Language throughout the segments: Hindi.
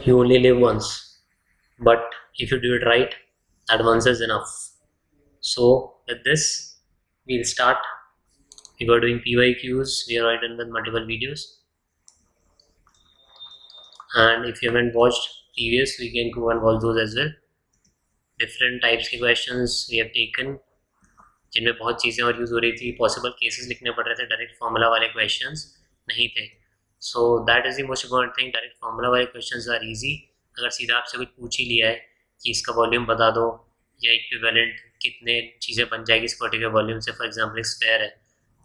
You only live once, but if you do it right, that once is enough. So with this, we'll start. We were doing PYQs. We are already done with multiple videos, and if you haven't watched previous, we can go and watch those as well. Different types के questions we have taken, जिनमें बहुत चीज़ें और यूज़ हो रही थी. पॉसिबल केसेस लिखने पड़ रहे थे, डायरेक्ट फार्मूला वाले क्वेश्चंस नहीं थे. So that is the most important thing. Direct formula वाले क्वेश्चंस आर इजी. अगर सीधा आपसे कुछ पूछ ही लिया है कि इसका वॉल्यूम बता दो या इक्विवेलेंट कितने चीज़ें बन जाएगी इस पर्टिकुलर वॉल्यूम से, फॉर एग्जाम्पल एक स्फेयर है,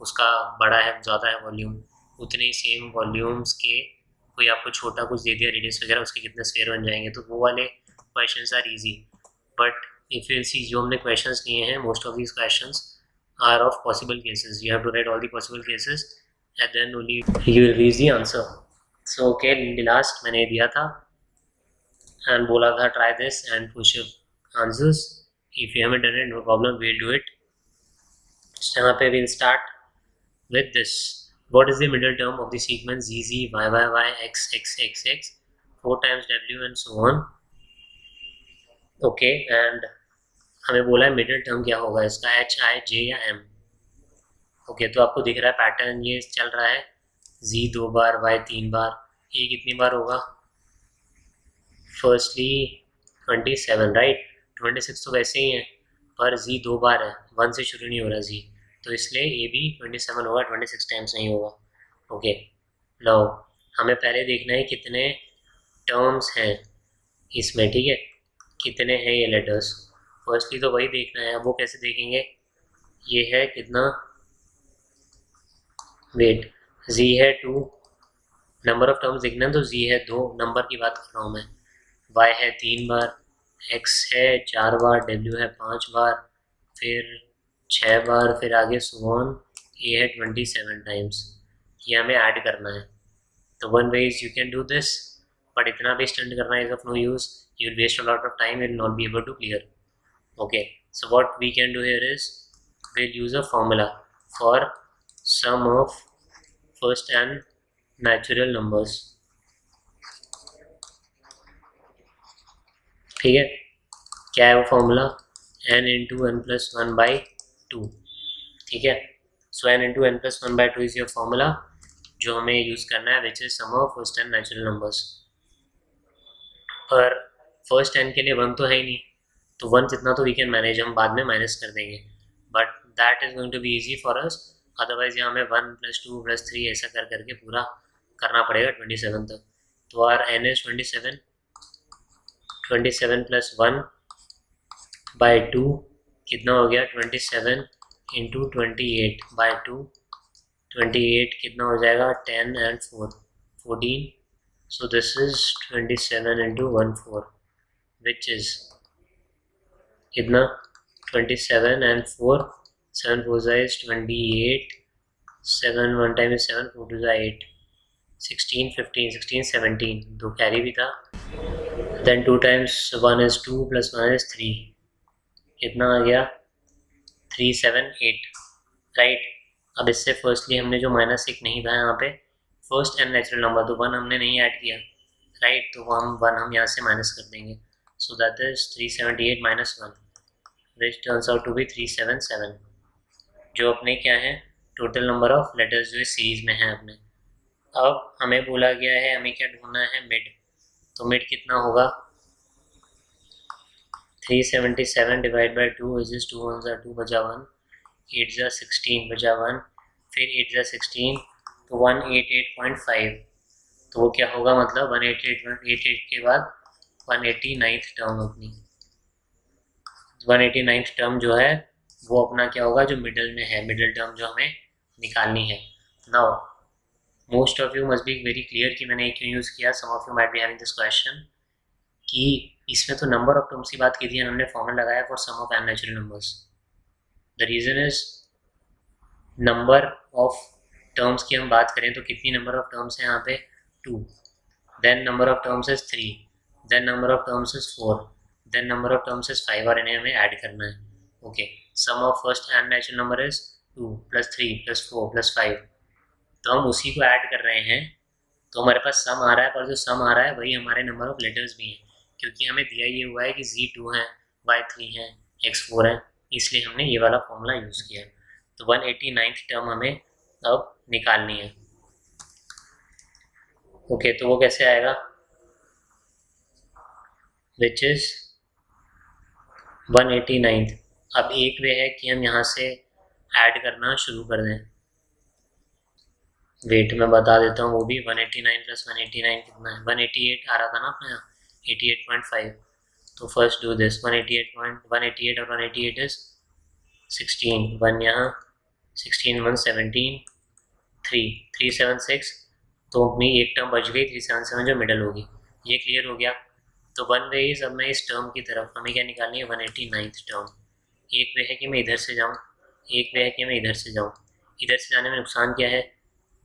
उसका बड़ा है, ज़्यादा है वॉल्यूम, उतने ही सेम वॉल्यूम्स के कोई आपको छोटा कुछ दे दिया रेडियस वगैरह, उसके कितने स्फेयर बन जाएंगे, तो वो वाले questions are easy. But if you see जो हमने questions लिए हैं, most of these questions are of possible cases. You have to write all the possible cases and then only you will reach the answer. So okay, last मैंने दिया था and बोला था try this and push your answers. If you haven't done it, no problem, we'll do it. So यहाँ पे we'll start with this. What is the middle term of the sequence z z y y y x x x x 4 times w and so on. Okay, and हमें बोला है मिडिल टर्म क्या होगा इसका, एच आई जे या एम. ओके, तो आपको दिख रहा है पैटर्न ये चल रहा है, जी 2 बार, वाई 3 बार, ए कितनी बार होगा, फर्स्टली 27, राइट. 26 तो वैसे ही है, पर जी 2 बार है, 1 से शुरू नहीं हो रहा जी, तो इसलिए ए भी 27 होगा, 26 टाइम्स नहीं होगा. ओके, नाउ हमें पहले देखना है कितने टर्म्स हैं इसमें, ठीक है, कितने हैं ये लेटर्स. फर्स्टली तो वही देखना है. अब वो कैसे देखेंगे, ये है कितना, वेट, जी है 2, नंबर ऑफ टर्म्स देखना है तो जी है 2, नंबर की बात कर रहा हूँ मैं. वाई है 3 बार, एक्स है 4 बार, डब्ल्यू है 5 बार, फिर 6 बार, फिर आगे सुवन, ए है 27 टाइम्स. ये हमें ऐड करना है. तो one way is you can do this, but इतना भी स्टंट करना is of no use. You will waste a lot of time, will not be able to clear. Okay, so what we can do here is we'll use a formula for sum of first and natural numbers. ठीक है, क्या है वो formula, n into N plus 1 by 2. ठीक है, so n into N plus 1 by 2 is your formula जो हमें यूज़ करना है, which is sum of first and natural numbers. पर फर्स्ट n के लिए 1 तो है ही नहीं, तो 1 जितना तो वी कैन मैनेज, हम बाद में माइनस कर देंगे, but that is going to be easy for us. Otherwise यहाँ हमें 1 + 2 + 3 ऐसा कर करके पूरा करना पड़ेगा 27 तक. तो आर एन इज 27, 27 + 1 बाई 2 कितना हो गया, 27 इंटू 28 बाई 2, 28 कितना हो जाएगा, 10 and 4 14. So this is 27 into 1 4 which is कितना, 27 and 4, 7 4 is 28, 7 1 time is 7, 4 2 is 8, 16 15 16 17, दो कैरी भी था. then 2 times 1 is 2 plus 1 is 3, कितना आ गया, 3 7 8, राइट. अब इससे फर्स्टली हमने जो -1 नहीं था यहाँ पे, फर्स्ट एंड नेचुरल नंबर, तो 1 हमने नहीं ऐड किया, राइट, तो हम 1 हम यहाँ से माइनस कर देंगे. so that is 378 minus 1, which turns out to be 377, जो अपने क्या है टोटल नंबर ऑफ लेटर्स जो इस सीरीज में है अपने. अब हमें बोला गया है हमें क्या ढूंढना है, मिड. तो मिड कितना होगा, 377 डिवाइड बाई 2 इज 2 1 ज़ा 2 बचा 1, 8 ज़ा 16 बचा 1, फिर 8 ज़ा 16, तो 188.5. तो वो क्या होगा, मतलब 188 के बाद 189th टर्म अपनी, 189th टर्म जो है वो अपना क्या होगा, जो मिडल में है, मिडल टर्म जो हमें निकालनी है. Now most of you must be very clear कि मैंने क्यों यूज़ किया. Some of you might be having this question कि इसमें तो नंबर ऑफ टर्म्स की बात की थी, हमने फॉर्मूला लगाया for sum of unnatural numbers. The reason is number of terms की हम बात करें तो कितनी नंबर ऑफ टर्म्स हैं यहाँ पे, 2, then number of terms is 3, then number of terms is 4, then number of terms is 5, और इन्हें हमें ऐड करना है. Okay, sum of first and natural number is 2 + 3 + 4 + 5, तो हम उसी को ऐड कर रहे हैं तो हमारे पास सम आ रहा है, पर जो सम आ रहा है वही हमारे नंबर ऑफ लेटर्स भी हैं, क्योंकि हमें दिया ये हुआ है कि Z2 है, Y3 है, X4 है, इसलिए हमने ये वाला फॉर्मूला यूज़ किया। तो 189th टर्म हमें अब निकालनी है। ओके, तो वो कैसे आएगा, विच इज़ 189th। अब एक वे है कि हम यहाँ से ऐड करना शुरू कर दें। वेट मैं बता देता हूँ, वो भी 189 प्लस 189 कितना है, 188 आ रहा था ना अपने यहाँ, 88.5। तो फर्स्ट डू दिस, 188 और 188 इज 16, 1 यहाँ, 16 1 17, 376। तो अपनी एक टर्म बच गई 377 जो मिडल होगी। ये क्लियर हो गया। तो वन वे इज, अब मैं इस टर्म की तरफ हमें क्या निकालनी है, 189th टर्म। एक वे है कि मैं इधर से जाऊँ, एक वे है कि मैं इधर से जाऊँ। इधर से जाने में नुकसान क्या है,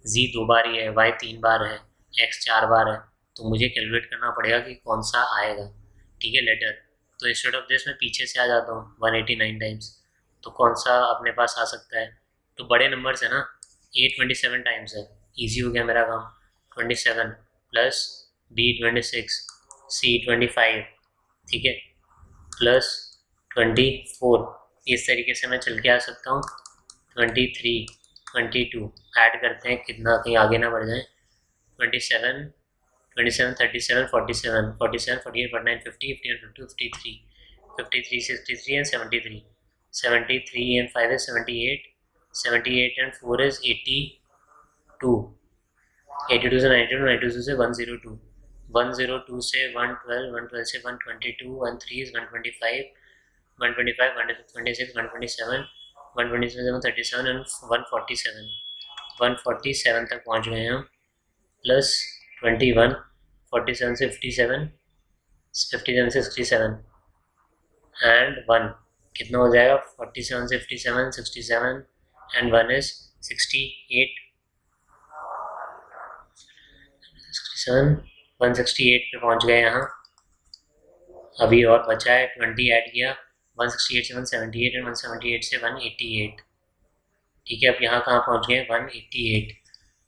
Z 2 बार ही है, Y 3 बार है, X 4 बार है, तो मुझे कैलकुलेट करना पड़ेगा कि कौन सा आएगा। ठीक है, लेटर। तो इंस्टेड ऑफ दिस मैं पीछे से आ जाता हूँ 189 टाइम्स, तो कौन सा अपने पास आ सकता है, तो बड़े नंबर्स है ना, A 27 टाइम्स है, ईजी हो गया मेरा काम। 27 प्लस B 26, C 25, ठीक है, प्लस 24। इस तरीके से मैं चल के आ सकता हूँ। 23, 22 ऐड करते हैं, कितना कहीं आगे ना बढ़ जाए। 27, 27, 37, 47, 47, 48, 49, 50, 51, 52, 53, 53, 63 and 73, 73 and 5 is 78, 78 and 4 is 82, 82 से 92, 92 से 102, 102 से 112, 112 से 122, 13 is 125, 125, 126, 127, 127, 37 and 147, 147 तक पहुंच गए हम, प्लस 21, 47 से 57, 57 से 67 एंड 1 कितना हो जाएगा, 47 से 57, 67 एंड 1 इज 68, 67, 168 पे पहुंच गए यहाँ। अभी और बचा है 20 ऐड किया, 168 से 178 एंड 178 से 188। ठीक है, अब यहाँ कहाँ पहुँच गए, 188।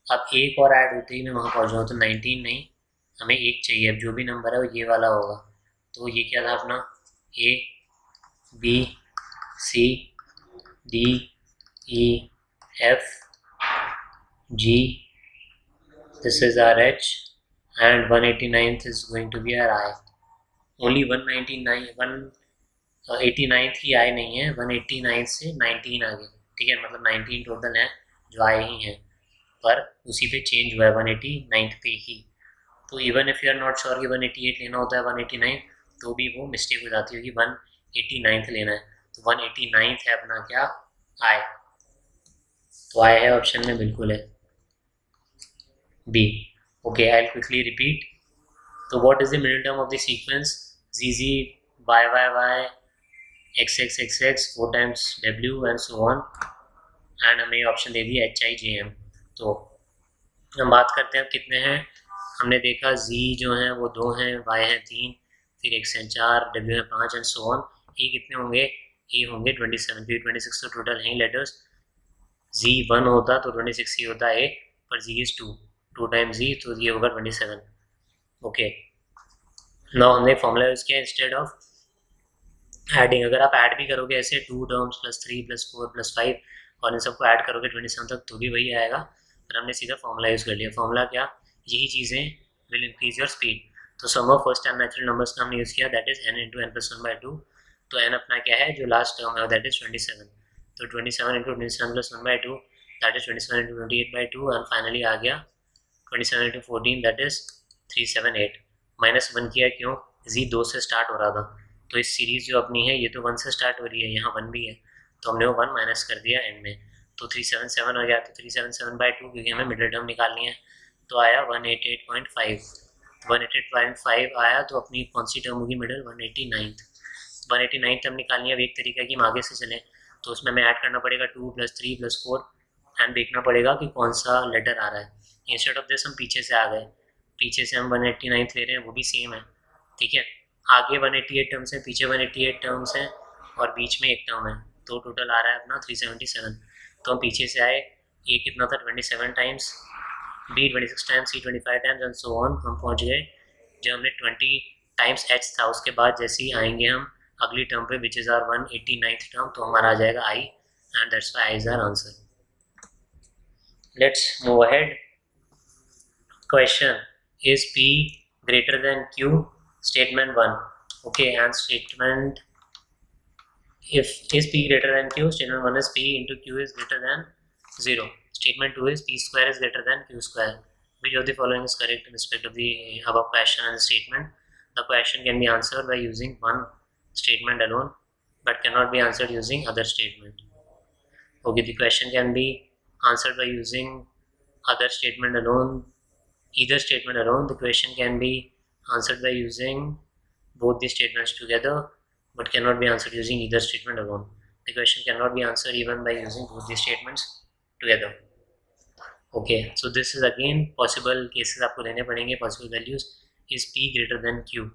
अब एक और ऐड होते ही मैं वहाँ पहुँच जाऊँ, तो 19 नहीं, हमें एक चाहिए। अब जो भी नंबर है वो ये वाला होगा। तो ये क्या था अपना, A B C D E F G, this is our H and 189th is going to be our I. Only 189th he I नहीं है, 189th से 19 आ गए। ठीक है, मतलब 19 टोटल है जो I ही है, पर उसी पे चेंज हुआ है 189th पे ही। तो even if you are not sure कि 188 लेना होता है 189, तो भी वो मिस्टेक हो जाती है कि 189th लेना है। तो 189th है अपना क्या, आई। तो आई है ऑप्शन में, बिल्कुल है B. Okay, I will quickly repeat. तो what is the middle term of the sequence, ZZ YYY XXXX 4 times W and so on, and हमें ऑप्शन दे दिया HIJM। तो हम बात करते हैं कितने हैं। हमने देखा Z जो है वो 2 हैं, Y है 3, फिर X है 4, W है 5 एंड सो ऑन। E कितने होंगे, E होंगे 27, फिर 26 तो टोटल हैं लेटर्स। Z 1 होता तो 26 ही होता है, पर Z इज 2 टाइम्स Z, तो ये होगा 27। ओके, नाउ हमने फॉर्मूला यूज़ किया इंस्टेड ऑफ एडिंग। अगर आप ऐड भी करोगे ऐसे 2 टर्म्स प्लस 3 प्लस 4 प्लस 5 और इन सबको ऐड करोगे 27 तक, तो भी वही आएगा, पर हमने सीधा फॉर्मूला यूज़ कर लिया। फॉर्मूला क्या, यही चीज़ें विल इंक्रीज योर स्पीड। तो sum of first and natural numbers का हमने यूज़ किया, that is n into N plus 1/2। तो n अपना क्या है, जो लास्ट टर्म है दैट इज 27। तो 27 into 27 plus 1/2 that is 27 into 28/2, and finally आ गया 27 इंटू 14 दैट इज 378। -1 किया क्यों, Z 2 से स्टार्ट हो रहा था, तो इस सीरीज़ जो अपनी है ये तो 1 से स्टार्ट हो रही है, यहाँ 1 भी है, तो हमने वो 1 माइनस कर दिया एंड में, तो 377 हो गया। तो 377/2 क्योंकि हमें मिडिल टर्म निकालनी है, तो आया 188.5। 188.5 आया, तो अपनी कौन सी टर्म होगी मिडिल, 189th टर्म निकालनी है। अब एक तरीका कि हम आगे से चलें, तो उसमें हमें ऐड करना पड़ेगा 2 + 3 + 4 एंड देखना पड़ेगा कि कौन सा लेटर आ रहा है। इंस्टेड ऑफ दिस हम पीछे से आ गए, पीछे से हम 189th ले रहे हैं, वो भी सेम है। ठीक है, आगे 188 टर्म्स है, पीछे 188 टर्म्स हैं, और बीच में एक टर्म है, तो टोटल आ रहा है अपना 377। तो हम पीछे से आए, ये कितना था 27 times, B 26 times, C 25 times and so on. हम पहुंच गए जब हमने 20 टाइम्स H था, उसके बाद जैसे ही आएंगे हम अगली टर्म पे which is are 189th term, तो हमारा आ जाएगा I and that's why I is our answer. Let's move ahead. Question is P greater than Q? Statement 1. Okay, and statement if is P greater than Q, statement 1 is P into Q is greater than 0. Statement 2 is P square is greater than Q square. Which of the following is correct in respect of the above question and statement? The question can be answered by using one statement alone but cannot be answered using other statement. Okay, the question can be answered by using other statement alone, either statement alone. The question can be answered by using both the statements together but cannot be answered using either statement alone. The question cannot be answered even by using both the statements together. Okay, so this is again possible cases आपको लेने पड़ेंगे. Possible values is P greater than Q.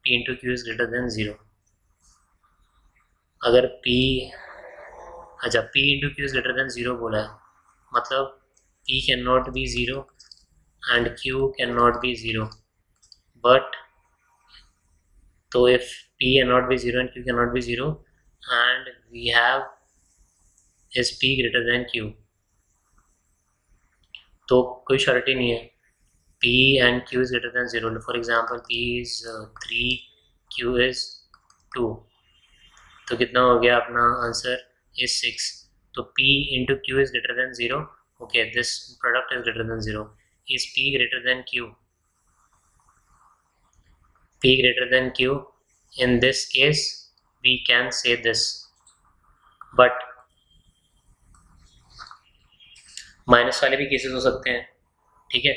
P into Q is greater than 0. अगर P अच्छा P into Q is greater than 0 बोला है, मतलब P cannot be 0 and Q cannot be 0. But so if P cannot be 0 and Q cannot be 0 and we have is P greater than Q, तो कोई शर्त ही नहीं है. P and Q is greater than 0. For example, P is 3, Q is 2. तो कितना हो गया अपना आंसर is 6. तो P into Q is greater than 0. Okay, this product is greater than 0. Is P greater than Q? P greater than Q. In this case, we can say this. But minus वाले भी केसेस हो सकते हैं, ठीक है.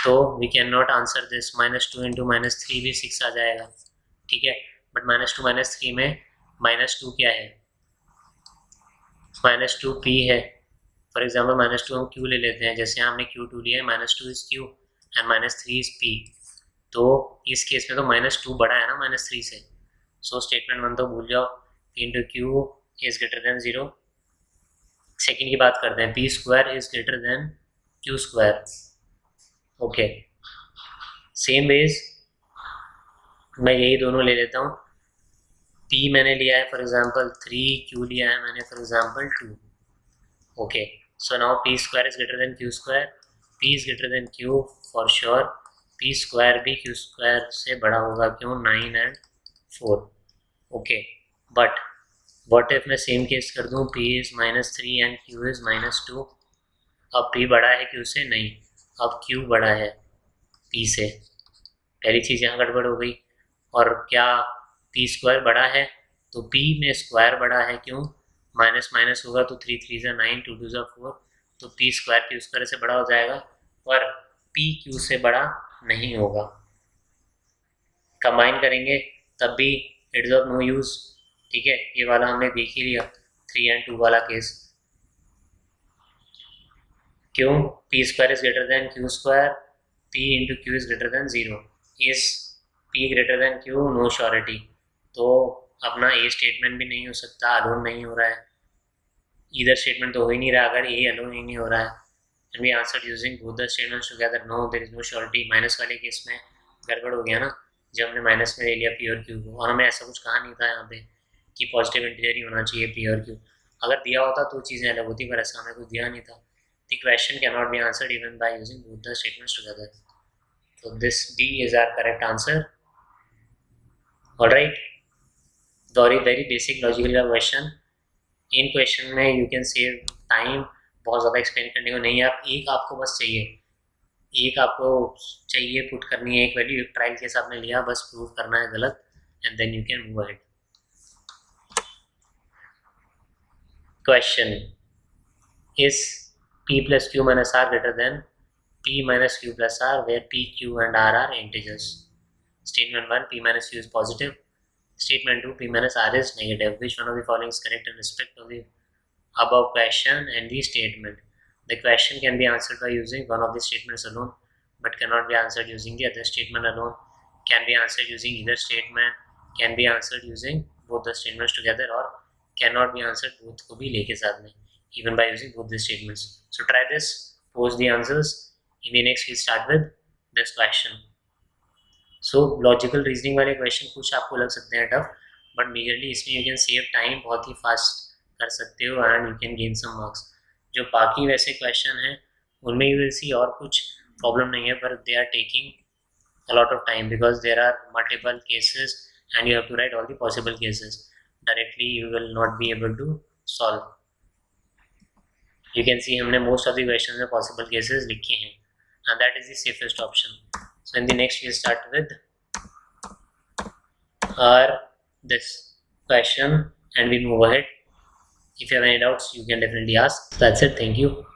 तो we can not answer this. -2 into -3 भी 6 आ जाएगा, ठीक है. बट -2 -3 में -2 क्या है? -2 P है. फॉर एग्जाम्पल -2 हम Q ले लेते हैं, जैसे हमने Q2 लिया है, -2 is Q and -3 is P. तो इस केस में तो -2 बड़ा है ना -3 से. सो स्टेटमेंट 1 तो भूल जाओ. P into Q is greater than 0. Second की बात करते हैं. P square is greater than Q square. Okay, same ways मैं यही दोनों ले लेता हूँ. P मैंने लिया है फॉर एग्जांपल 3, Q लिया है मैंने for example 2. Okay, so now P square is greater than Q square. P is greater than Q for sure. P square भी Q स्क्वायर से बड़ा होगा, क्यों? 9 and 4. Okay, but what if मैं सेम केस कर दूँ, P is -3 and Q is -2. अब P बड़ा है Q से? नहीं. अब Q बड़ा है P से. पहली चीज़ यहाँ गड़बड़ हो गई. और क्या P स्क्वायर बड़ा है? तो P में स्क्वायर बड़ा है, क्यों? माइनस माइनस होगा तो 3 3 ज़ा 9, 2 2 ज़ा 4. तो P स्क्वायर Q स्क्वायर से बड़ा हो जाएगा, पर P Q से बड़ा नहीं होगा. कंबाइन करेंगे तब भी it is of no use, ठीक है. ये वाला हमने देख ही लिया, 3 and 2 वाला केस. क्यों? P square is greater than Q square. P into Q is greater than 0. Is P greater than Q? No surety. तो अपना ए स्टेटमेंट भी नहीं हो सकता, अलोन नहीं हो रहा है. इधर स्टेटमेंट तो हो ही नहीं रहा अगर ए अलोन ही नहीं हो रहा है. And we answer using both the statements together. No, there is no surety. Minus वाले केस में गड़बड़ हो गया ना, जब हमने माइनस में ले लिया P और Q को, और हमें ऐसा कुछ कहा नहीं था यहाँ पे कि पॉजिटिव इंटीजर ही होना चाहिए P और Q. अगर दिया होता तो चीज़ें अलग होती, पर ऐसा हमें कुछ दिया नहीं था. The question cannot be answered even by using both the statements together. So this D is our correct answer. Alright, very basic logical question. In question में you can save time. बहुत ज़्यादा एक्सप्लेन करने को नहीं है. आपको बस चाहिए, एक आपको चाहिए पुट करनी है एक वैल्यू. एक ट्रायल केस आपने लिया, बस प्रूव करना है गलत, and then you can move ahead. Question is P plus Q minus R greater than P minus Q plus R, where P, Q and R are integers. Statement 1, P minus Q is positive. Statement 2, P minus R is negative. Which one of the following is correct in respect of the above question and the statement? The question can be answered by using one of the statements alone, but cannot be answered using the other statement alone. Can be answered using either statement, can be answered using both the statements together, or cannot be answered both को भी लेके साथ में, even by using both the statements. So try this, post the answers, In the next, we start with this question. So logical reasoning वाले क्वेश्चन कुछ आपको लग सकते हैं टफ, बट मेजरली इसमें यू कैन सेव टाइम, बहुत ही फास्ट कर सकते हो and you can gain some marks. जो बाकी वैसे क्वेश्चन हैं उनमें यू विल सी और कुछ प्रॉब्लम नहीं है, पर they are taking a lot of time because there are multiple cases and you have to write all the possible cases. Directly you will not be able to solve. You can see हमने most of the questions में possible cases लिखे हैं and that is the safest option. So in the next we start with our this question and we move ahead. If you have any doubts you can definitely ask. That's it. Thank you.